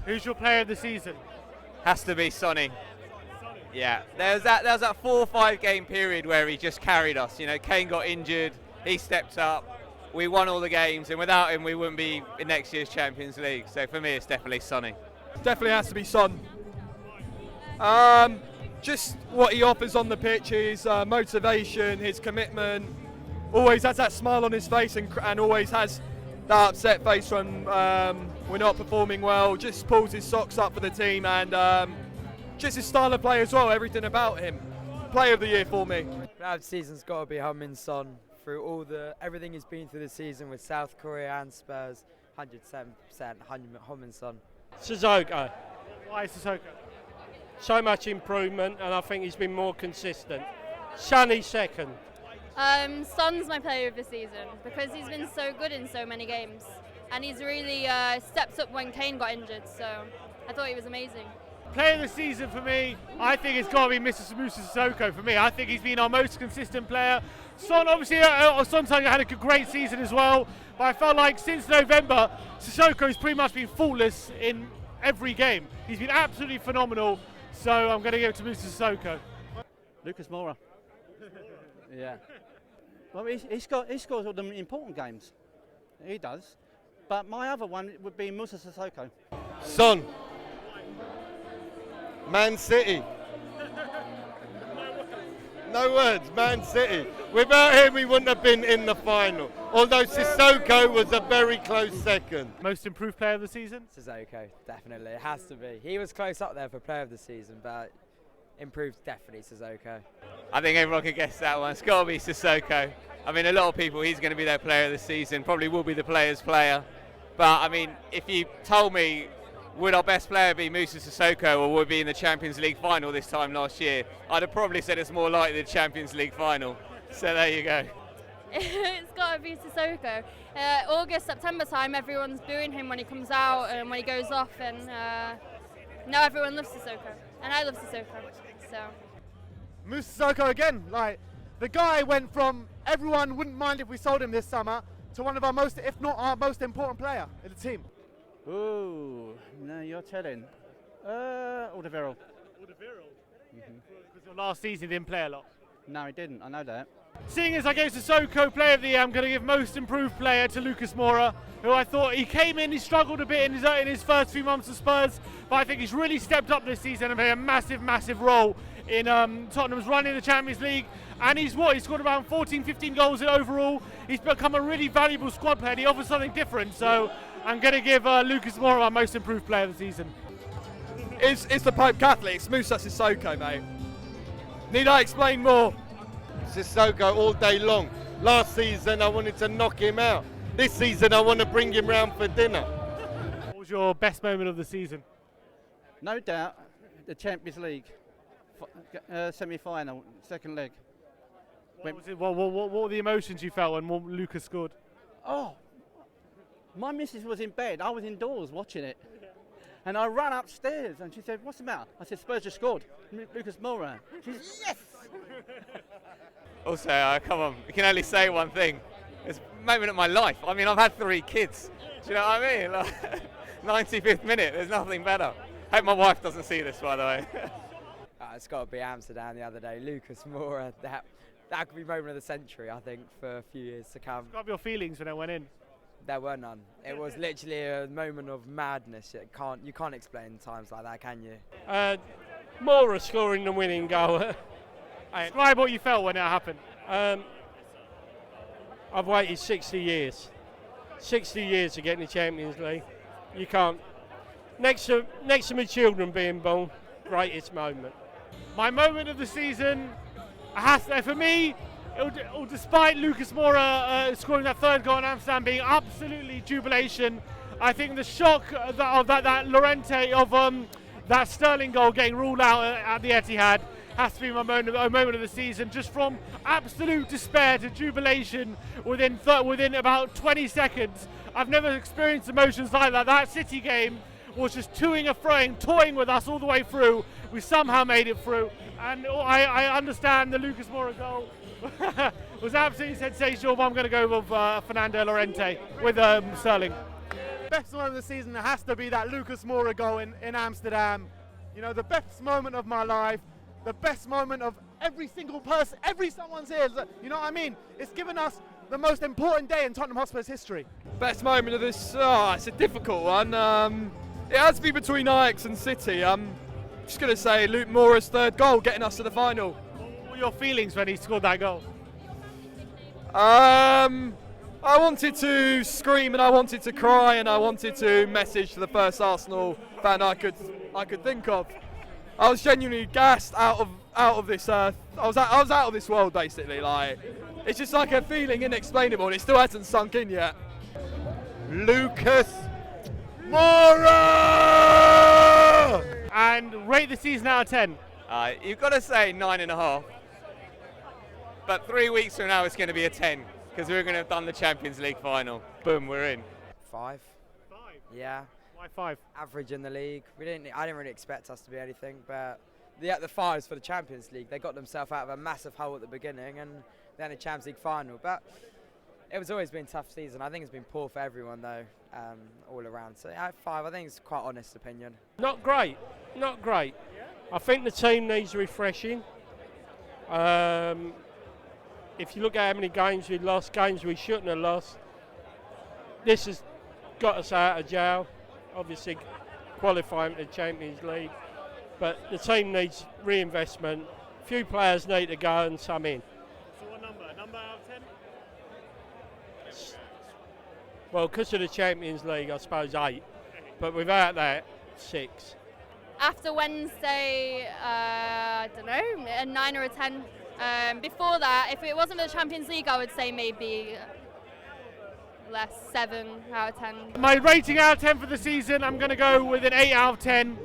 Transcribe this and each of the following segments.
Who's your player of the season? Has to be Sonny. Yeah, there was that 4 or 5 game period where he just carried us. You know, Kane got injured, he stepped up, we won all the games, and without him we wouldn't be in next year's Champions League. So for me, it's definitely Sonny. Definitely has to be Son. Just what he offers on the pitch, his motivation, his commitment, always has that smile on his face and always has that upset face when we're not performing well, just pulls his socks up for the team, and just his style of play as well, everything about him. Player of the year for me. Player of the season's got to be Heung-min Son. Through everything he's been through this season with South Korea and Spurs, 107% Heung-min Son. Sissoko. Why Sissoko? So much improvement, and I think he's been more consistent. Sonny second. Son's my player of the season because he's been so good in so many games, and he's really stepped up when Kane got injured. So I thought he was amazing. Player of the season for me, I think it's got to be Mr. Moussa Sissoko for me. I think he's been our most consistent player. Son, obviously, Son had a great season as well, but I felt like since November, Sissoko's pretty much been faultless in every game. He's been absolutely phenomenal, so I'm going to give it to Moussa Sissoko. Lucas Moura. Yeah. Well, he scores all the important games. He does. But my other one would be Moussa Sissoko. Son. Man City. No words, Man City. Without him, we wouldn't have been in the final. Although Sissoko was a very close second. Most improved player of the season? Sissoko, definitely. It has to be. He was close up there for player of the season, but improved definitely Sissoko. I think everyone could guess that one. It's got to be Sissoko. I mean, a lot of people, he's going to be their player of the season, probably will be the player's player. But, I mean, if you told me, would our best player be Moussa Sissoko or would be in the Champions League final this time last year, I'd have probably said it's more likely the Champions League final. So there you go. It's got to be Sissoko. August, September time, everyone's booing him when he comes out and when he goes off, and now everyone loves Sissoko, and I love Sissoko. So Moussa Sissoko again. Like, the guy went from everyone wouldn't mind if we sold him this summer to one of our most, if not our most important player in the team. Ooh, no, you're telling. Alderweireld. Because last season he didn't play a lot. No, he didn't. I know that. Seeing as I gave Sissoko player of the year, I'm going to give most improved player to Lucas Moura, who I thought he came in, he struggled a bit in his first few months of Spurs, but I think he's really stepped up this season and played a massive role in Tottenham's run in the Champions League. And he's scored around 14-15 goals in overall. He's become a really valuable squad player. He offers something different, so I'm going to give Lucas Moura our most improved player of the season. It's the Pope Catholic, it's Moussa Sissoko, mate. Need I explain more? Sissoko all day long. Last season I wanted to knock him out. This season I want to bring him round for dinner. What was your best moment of the season? No doubt, the Champions League semi-final, second leg. What were the emotions you felt when Lucas scored? Oh, my missus was in bed. I was indoors watching it. And I ran upstairs and she said, "What's the matter?" I said, "Spurs just scored. Lucas Moura." She said, "Yes!" Also, come on, you can only say one thing. It's a moment of my life. I mean, I've had 3 kids. Do you know what I mean? Like, 95th minute, there's nothing better. Hope my wife doesn't see this, by the way. It's got to be Amsterdam the other day. Lucas Moura, that could be moment of the century, I think, for a few years to come. Describe your feelings when I went in. There were none. It was literally a moment of madness. You can't explain times like that, can you? Moura scoring the winning goal. Describe what you felt when it happened. I've waited 60 years. 60 years to get in the Champions League. You can't. Next to my children being born, greatest moment. My moment of the season, for me, despite Lucas Moura scoring that 3rd goal in Amsterdam being absolutely jubilation, I think the shock of that Llorente of that Sterling goal getting ruled out at the Etihad has to be my moment of the season. Just from absolute despair to jubilation within about 20 seconds. I've never experienced emotions like that. That City game was just toing and froing, toying with us all the way through. We somehow made it through, and I understand the Lucas Moura goal was absolutely sensational, but I'm going to go with Fernando Llorente with Sterling. best moment of the season has to be that Lucas Moura goal in Amsterdam. You know, the best moment of my life, the best moment of every single person, someone's here. You know what I mean? It's given us the most important day in Tottenham Hotspur's history. Best moment of this, it's a difficult one. It has to be between Ajax and City. I'm just going to say Luke Moura's third goal, getting us to the final. What were your feelings when he scored that goal? I wanted to scream and I wanted to cry and I wanted to message to the first Arsenal fan I could think of. I was genuinely gassed out of this earth. I was out of this world basically. Like, it's just like a feeling inexplainable and it still hasn't sunk in yet. Lucas Moura! And rate the season out of 10. You've got to say 9.5. But 3 weeks from now it's going to be a 10 because we're going to have done the Champions League final. Boom, we're in. 5. 5? Yeah. Why 5? Average in the league. I didn't really expect us to be anything, but the 5s for the Champions League. They got themselves out of a massive hole at the beginning and then a Champions League final. But it was always been a tough season. I think it's been poor for everyone though, all around. So 5, I think it's quite honest opinion. Not great, not great. I think the team needs refreshing. If you look at how many games we lost, games we shouldn't have lost, this has got us out of jail. Obviously qualifying for the Champions League, but the team needs reinvestment. A few players need to go and some in. So what number? Number out of 10? Well, because of the Champions League, I suppose 8, but without that, 6. After Wednesday, I don't know, a 9 or a 10. Before that, if it wasn't for the Champions League, I would say maybe less, 7 out of 10. My rating out of 10 for the season, I'm going to go with an 8 out of 10.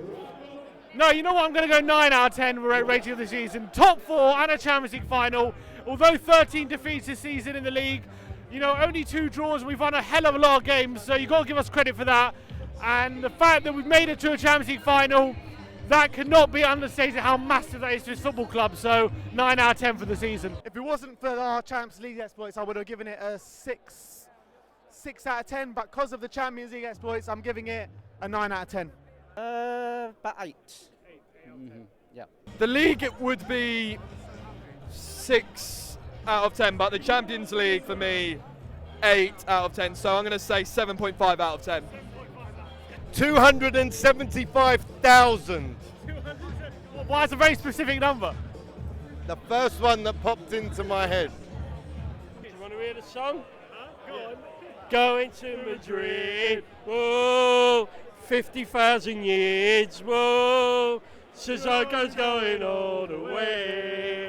No, you know what? I'm going to go 9 out of 10 rating of the season. Top 4 and a Champions League final. Although 13 defeats this season in the league, you know, only 2 draws. We've won a hell of a lot of games, so you've got to give us credit for that. And the fact that we've made it to a Champions League final, that cannot be understated how massive that is to this football club. So 9 out of 10 for the season. If it wasn't for our Champions League exploits, I would have given it a 6 out of 10. But because of the Champions League exploits, I'm giving it a 9 out of 10. About 8. Yeah. The league it would be 6 out of 10, but the Champions League for me 8 out of 10. So I'm going to say 7.5 out of 10. 275,000. Why is a very specific number? The first one that popped into my head. Do you want to hear the song? Go on. Going to Madrid, whoa, 50,000 years, whoa, Sissoko's going all the way.